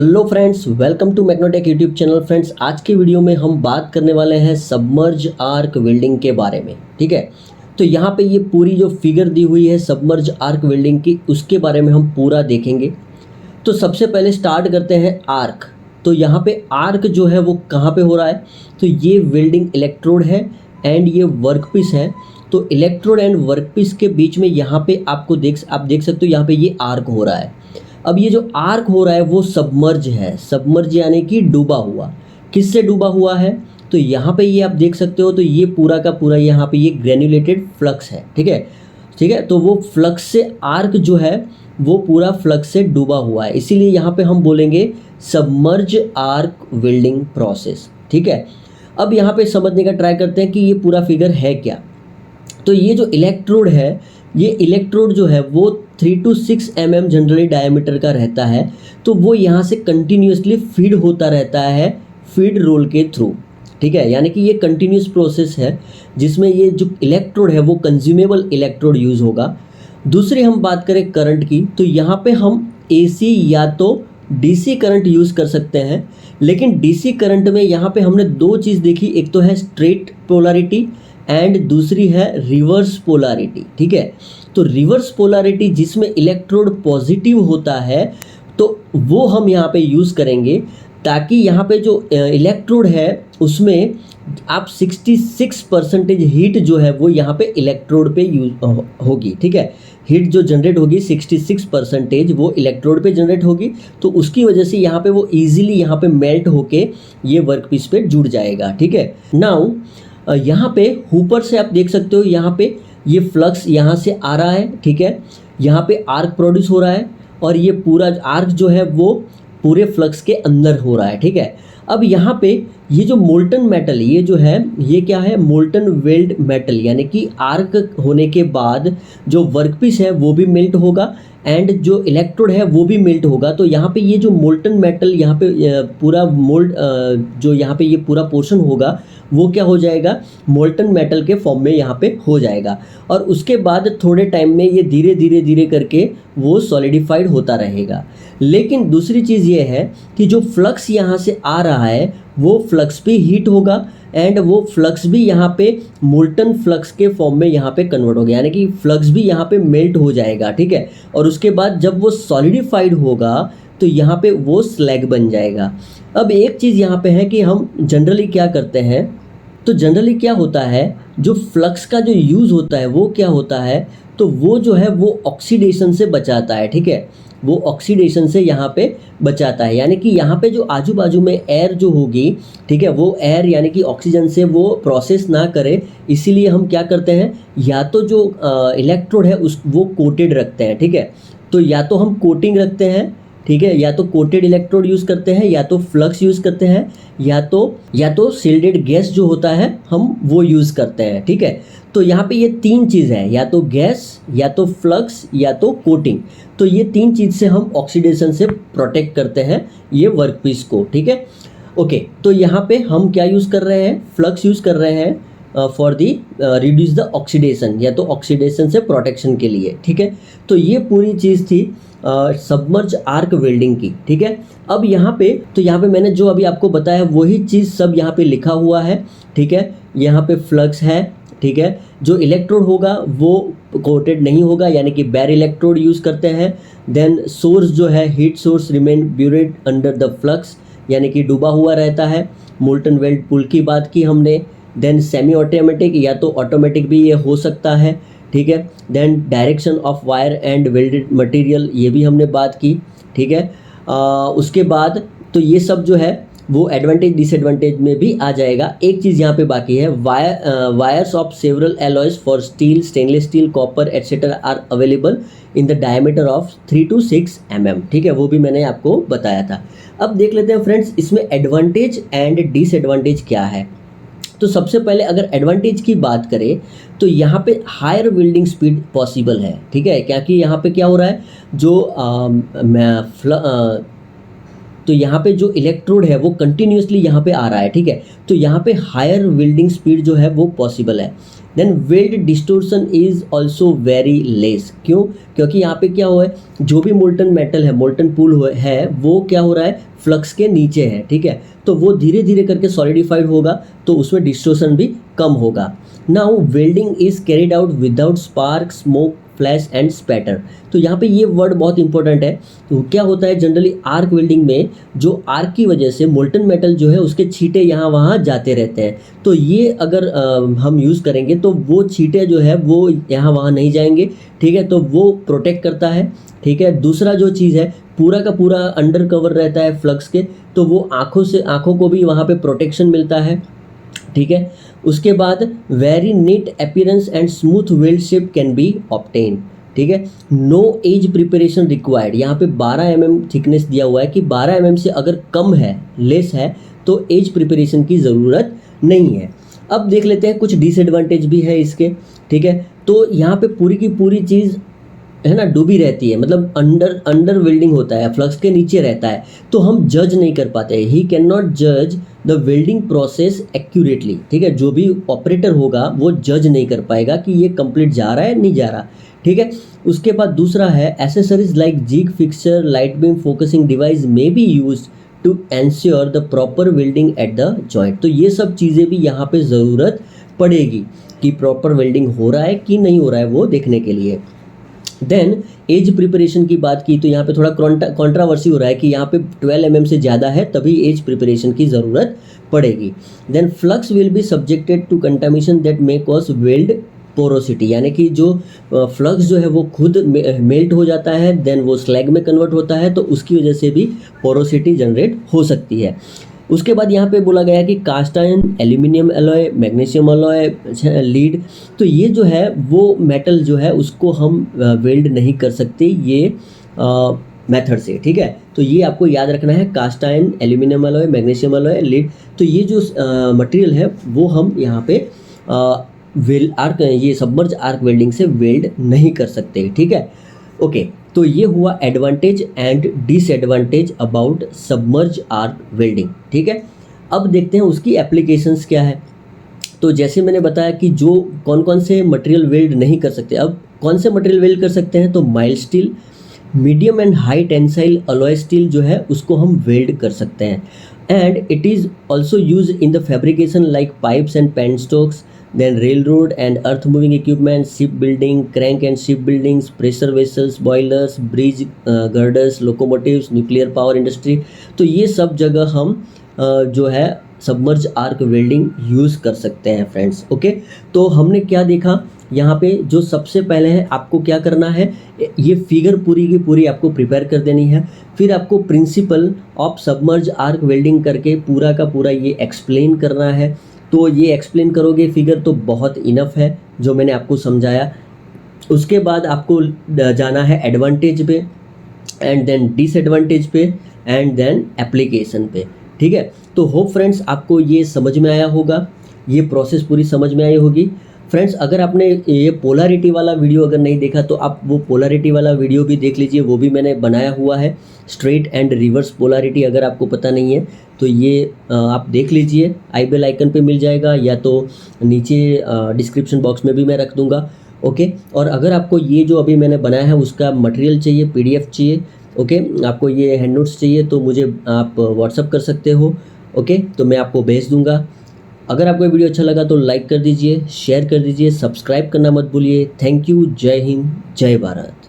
Hello friends, welcome to Magnetech YouTube channel. Friends, आज की video में हम बात करने वाले हैं सबमर्ज आर्क वेल्डिंग के बारे में। ठीक है, तो यहाँ पे ये पूरी जो फिगर दी हुई है सबमर्ज आर्क वेल्डिंग की, उसके बारे में हम पूरा देखेंगे। तो सबसे पहले स्टार्ट करते हैं आर्क। तो यहाँ पे आर्क जो है वो कहाँ पे हो रहा है, तो ये वेल्डिंग इलेक्ट्रोड है एंड ये वर्कपीस है। तो इलेक्ट्रोड एंड वर्कपीस के बीच में यहाँ पे आप देख सकते हो, यहाँ पे ये आर्क हो रहा है। अब ये जो आर्क हो रहा है वो सबमर्ज है। सबमर्ज यानी कि डूबा हुआ। किससे डूबा हुआ है, तो यहाँ पे ये आप देख सकते हो। तो ये पूरा का पूरा यहाँ पे ये ग्रेन्युलेटेड फ्लक्स है। ठीक है, ठीक है। तो वो फ्लक्स से आर्क जो है वो पूरा फ्लक्स से डूबा हुआ है, इसीलिए यहाँ पे हम बोलेंगे सबमर्ज आर्क वेल्डिंग प्रोसेस। ठीक है, अब यहाँ पे समझने का ट्राई करते हैं कि ये पूरा फिगर है क्या। तो ये जो इलेक्ट्रोड है, ये इलेक्ट्रोड जो है वो 3 to 6 mm जनरली डायमीटर का रहता है। तो वो यहाँ से कंटिन्यूसली फीड होता रहता है फीड रोल के थ्रू। ठीक है, यानी कि ये कंटिन्यूस प्रोसेस है जिसमें ये जो इलेक्ट्रोड है वो कंज्यूमेबल इलेक्ट्रोड यूज़ होगा। दूसरी हम बात करें करंट की, तो यहाँ पे हम AC या तो DC करंट यूज़ कर सकते हैं। लेकिन DC करंट में यहाँ पे हमने दो चीज़ देखी, एक तो है स्ट्रेट पोलैरिटी एंड दूसरी है रिवर्स पोलैरिटी। ठीक है, तो रिवर्स पोलैरिटी जिसमें इलेक्ट्रोड पॉजिटिव होता है, तो वो हम यहाँ पे यूज़ करेंगे ताकि यहाँ पे जो इलेक्ट्रोड है उसमें आप 66% हीट जो है वो यहाँ पे इलेक्ट्रोड पे यूज होगी। ठीक है, हीट जो जनरेट होगी 66% वो इलेक्ट्रोड पे जनरेट होगी। तो उसकी वजह से यहाँ पे वो इजीली यहाँ पे मेल्ट होके ये वर्कपीस पे जुड़ जाएगा। ठीक है, नाउ यहाँ पे ऊपर से आप देख सकते हो, यहाँ पे ये फ्लक्स यहाँ से आ रहा है। ठीक है, यहाँ पे आर्क प्रोड्यूस हो रहा है और ये पूरा आर्क जो है वो पूरे फ्लक्स के अंदर हो रहा है। ठीक है, अब यहाँ पे ये जो मोल्टन मेटल, ये जो है ये क्या है, मोल्टन वेल्ड मेटल, यानी कि आर्क होने के बाद जो वर्कपीस है वो भी मेल्ट होगा एंड जो इलेक्ट्रोड है वो भी मेल्ट होगा। तो यहाँ पे ये जो मोल्टन मेटल यहाँ पे पूरा मोल्ड जो यहाँ पे ये पूरा पोर्शन होगा वो क्या हो जाएगा, मोल्टन मेटल के फॉर्म में यहाँ पे हो जाएगा। और उसके बाद थोड़े टाइम में ये धीरे धीरे धीरे करके वो सॉलिडिफाइड होता रहेगा। लेकिन दूसरी चीज़ ये है कि जो फ्लक्स यहाँ से आ रहा है वो फ्लक्स भी हीट होगा एंड वो फ्लक्स भी यहाँ पे मोल्टन फ्लक्स के फॉर्म में यहाँ पे कन्वर्ट हो गया, यानी कि फ्लक्स भी यहाँ पे मेल्ट हो जाएगा। ठीक है, और उसके बाद जब वो सॉलिडिफाइड होगा तो यहाँ पे वो स्लैग बन जाएगा। अब एक चीज़ यहाँ पे है कि हम जनरली क्या करते हैं, तो जनरली क्या होता है, जो फ्लक्स का जो यूज़ होता है वो क्या होता है, तो वो जो है वो ऑक्सीडेशन से बचाता है। ठीक है, वो ऑक्सीडेशन से यहाँ पे बचाता है, यानी कि यहाँ पे जो आजू बाजू में एयर जो होगी, ठीक है, वो एयर यानी कि ऑक्सीजन से वो प्रोसेस ना करे। इसीलिए हम क्या करते हैं, या तो जो इलेक्ट्रोड है उस वो कोटेड रखते हैं। ठीक है, तो या तो हम कोटिंग रखते हैं, ठीक है, या तो कोटेड इलेक्ट्रोड यूज़ करते हैं, या तो फ्लक्स यूज़ करते हैं, या तो सील्डेड गैस जो होता है हम वो यूज़ करते हैं। ठीक है, तो यहाँ पे ये तीन चीज़ है, या तो गैस, या तो फ्लक्स, या तो कोटिंग। तो ये तीन चीज़ से हम ऑक्सीडेशन से प्रोटेक्ट करते हैं ये वर्कपीस को। ठीक है, ओके। तो यहाँ पे हम क्या यूज़ कर रहे हैं, फ्लक्स यूज़ कर रहे हैं for the reduce the oxidation, या तो ऑक्सीडेशन से प्रोटेक्शन के लिए। ठीक है, तो ये पूरी चीज़ थी सबमर्ज आर्क वेल्डिंग की। ठीक है, अब यहाँ पे तो यहाँ पे मैंने जो अभी आपको बताया वही चीज़ सब यहाँ पे लिखा हुआ है। ठीक है, यहाँ पे फ्लक्स है। ठीक है, जो इलेक्ट्रोड होगा वो कोटेड नहीं होगा, यानी कि बैर इलेक्ट्रोड यूज़ करते हैं। देन सोर्स जो है, heat source remain buried under the flux, यानी कि डूबा हुआ रहता है। मोल्टन वेल्ड पुल की बात की हमने। देन सेमी ऑटोमेटिक या तो ऑटोमेटिक भी ये हो सकता है। ठीक है, then direction of wire and welded material, ये भी हमने बात की। ठीक है, उसके बाद तो ये सब जो है वो एडवांटेज डिसएडवांटेज में भी आ जाएगा। एक चीज़ यहाँ पे बाकी है, wires of several alloys for steel, stainless steel, copper etcetera are available in the diameter of 3 to 6 mm। ठीक है, वो भी मैंने आपको बताया था। अब देख लेते हैं फ्रेंड्स, इसमें एडवांटेज एंड डिसएडवांटेज क्या है। तो सबसे पहले अगर एडवांटेज की बात करें तो यहाँ पे हायर वेल्डिंग स्पीड पॉसिबल है। ठीक है, क्योंकि यहाँ पे क्या हो रहा है, तो यहाँ पे जो इलेक्ट्रोड है वो कंटिन्यूसली यहाँ पे आ रहा है। ठीक है, तो यहाँ पे हायर वेल्डिंग स्पीड जो है वो पॉसिबल है। Then weld distortion is also very less. क्यों? क्योंकि यहाँ पे क्या हुआ है, जो भी मोल्टन मेटल है, मोल्टन पूल है, वो क्या हो रहा है, फ्लक्स के नीचे है, ठीक है। तो वो धीरे धीरे करके सॉलिडिफाइड होगा, तो उसमें डिस्टोर्शन भी कम होगा। Now welding is carried out without spark, smoke, flash and spatter. तो यहाँ पे ये वर्ड बहुत इंपॉर्टेंट है। तो क्या होता है जनरली आर्क वेल्डिंग में, जो आर्क की वजह से मोल्टन मेटल जो है उसके छींटे यहाँ वहाँ जाते रहते हैं। तो ये अगर हम यूज़ करेंगे तो वो छींटे जो है वो यहाँ वहाँ नहीं जाएंगे, ठीक है। तो वो प्रोटेक्ट करता है, ठीक है। दूसरा जो चीज़ है, पूरा का पूरा अंडर कवर रहता है फ्लक्स के, तो वो आँखों को भी वहाँ पे प्रोटेक्शन मिलता है, ठीक है। उसके बाद very neat appearance and smooth weld shape can be obtain, ठीक है। No edge preparation required. यहाँ पे 12 mm थिकनेस दिया हुआ है कि 12 mm से अगर कम है, लेस है, तो एज प्रिपरेशन की ज़रूरत नहीं है। अब देख लेते हैं कुछ डिसएडवांटेज भी है इसके, ठीक है। तो यहाँ पे पूरी की पूरी चीज़ है ना डूबी रहती है, मतलब अंडर वेल्डिंग होता है, फ्लक्स के नीचे रहता है, तो हम जज नहीं कर पाते। ही कैन नॉट जज द वेल्डिंग प्रोसेस एक्यूरेटली, ठीक है। जो भी ऑपरेटर होगा वो जज नहीं कर पाएगा कि ये कंप्लीट जा रहा है नहीं जा रहा, ठीक है। उसके बाद दूसरा है accessories like jig fixture, light beam focusing device may be use to ensure the proper welding at the joint. तो ये सब चीज़ें भी यहाँ पे ज़रूरत पड़ेगी कि प्रॉपर वेल्डिंग हो रहा है कि नहीं हो रहा है वो देखने के लिए। देन एज प्रिपरेशन की बात की तो यहाँ पे थोड़ा कंट्रावर्सी हो रहा है कि यहाँ पे 12 mm से ज़्यादा है तभी एज प्रिपरेशन की ज़रूरत पड़ेगी। Then flux will be subjected to contamination that may cause weld porosity, यानी कि जो फ्लक्स जो है वो खुद मेल्ट हो जाता है, देन वो स्लैग में कन्वर्ट होता है, तो उसकी वजह से भी पोरोसिटी जनरेट हो सकती है। उसके बाद यहाँ पे बोला गया कि cast iron, aluminium alloy, magnesium alloy, lead, तो ये जो है वो मेटल जो है उसको हम वेल्ड नहीं कर सकते ये मेथड से, ठीक है। तो ये आपको याद रखना है, cast iron, aluminium alloy, magnesium alloy, lead, तो ये जो मटेरियल है वो हम यहाँ पे ये सबमर्ज आर्क वेल्डिंग से वेल्ड नहीं कर सकते, ठीक है। ओके, तो ये हुआ advantage and disadvantage about submerge arc welding, ठीक है। अब देखते हैं उसकी एप्लीकेशंस क्या है। तो जैसे मैंने बताया कि जो कौन कौन से मटेरियल वेल्ड नहीं कर सकते, अब कौन से मटेरियल वेल्ड कर सकते हैं, तो mild steel, medium and high tensile alloy steel जो है उसको हम वेल्ड कर सकते हैं। And it is also use in the fabrication like pipes and penstocks, then railroad and earth moving equipment, ship building, crank and ship buildings, pressure vessels, boilers, bridge girders, locomotives, nuclear power industry। तो ये सब जगह हम जो है submerge arc welding use कर सकते हैं फ्रेंड्स। ओके, तो हमने क्या देखा यहाँ पे, जो सबसे पहले है आपको क्या करना है, ये फिगर पूरी की पूरी आपको प्रिपेयर कर देनी है। फिर आपको principle of submerge arc welding करके पूरा का पूरा ये एक्सप्लेन करना है। तो ये एक्सप्लेन करोगे फिगर तो बहुत इनफ है जो मैंने आपको समझाया। उसके बाद आपको जाना है एडवांटेज पे, एंड देन डिसएडवांटेज पे, एंड देन एप्लीकेशन पे, ठीक है। तो होप फ्रेंड्स आपको ये समझ में आया होगा, ये प्रोसेस पूरी समझ में आई होगी। फ्रेंड्स अगर आपने ये पोलैरिटी वाला वीडियो अगर नहीं देखा तो आप वो पोलैरिटी वाला वीडियो भी देख लीजिए, वो भी मैंने बनाया हुआ है। स्ट्रेट एंड रिवर्स पोलैरिटी अगर आपको पता नहीं है तो ये आप देख लीजिए, आई बेल आइकन पे मिल जाएगा या तो नीचे डिस्क्रिप्शन बॉक्स में भी मैं रख दूंगा। ओके, और अगर आपको ये जो अभी मैंने बनाया है उसका मटेरियल चाहिए, PDF चाहिए, ओके, आपको ये हैंड नोट्स चाहिए तो मुझे आप व्हाट्सअप कर सकते हो। ओके, तो मैं आपको भेज दूंगा। अगर आपको वीडियो अच्छा लगा तो लाइक कर दीजिए, शेयर कर दीजिए, सब्सक्राइब करना मत भूलिए। थैंक यू, जय हिंद, जय भारत।